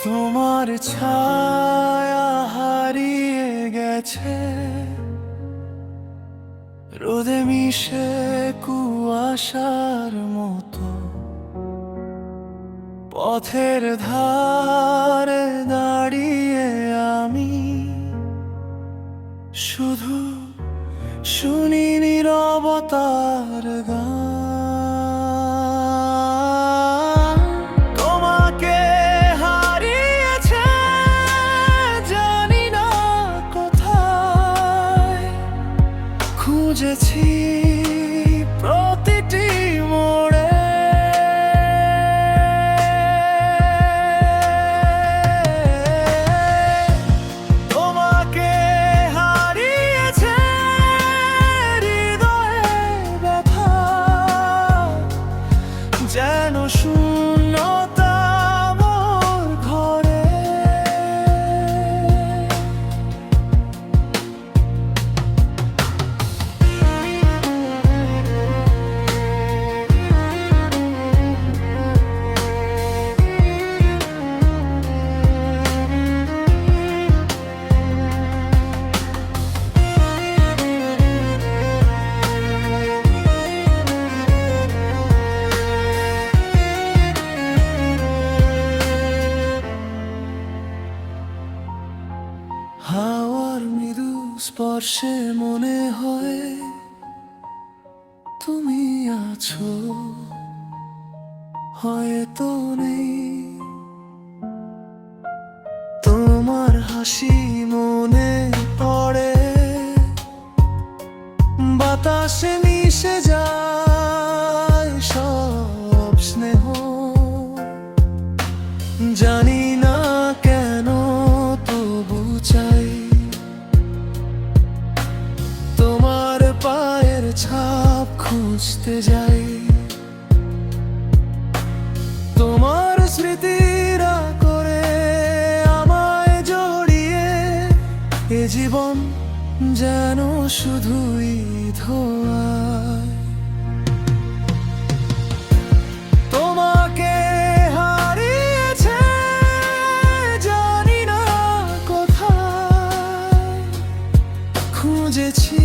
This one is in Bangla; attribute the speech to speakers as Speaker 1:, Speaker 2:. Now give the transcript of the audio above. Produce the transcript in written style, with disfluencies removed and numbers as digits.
Speaker 1: তোমার ছায়া হারিয়ে গেছে রোদে মিশে কুয়াশার মতো, পথের ধারে দাঁড়িয়ে আমি শুধু শুনি নীরবতার গান। তোমাকে হারিয়েছে জানি না কোথায়, খুঁজেছি প্রতিটি মোড়ে, তোমাকে হারিয়েছে হৃদয়ে ব্যথা, যেন শূন্যতা মোর ঘরে। হাওয়ার মৃদু স্পর্শে মনে হয় তুমি আছো, হয়তো নেই। তোমার হাসি মনে পড়ে, বাতাসে মিশে যায় সব স্নেহ। জানি না কেন তবু চাই তোমার পায়ের ছাপ খুঁজতে যাই। তোমার স্মৃতিরা করে আমায় জড়িয়ে, এ জীবন যেন শুধুই ধোঁয়ায়। তোমাকে হারিয়েছে জানি না কোথায়, খুঁজেছি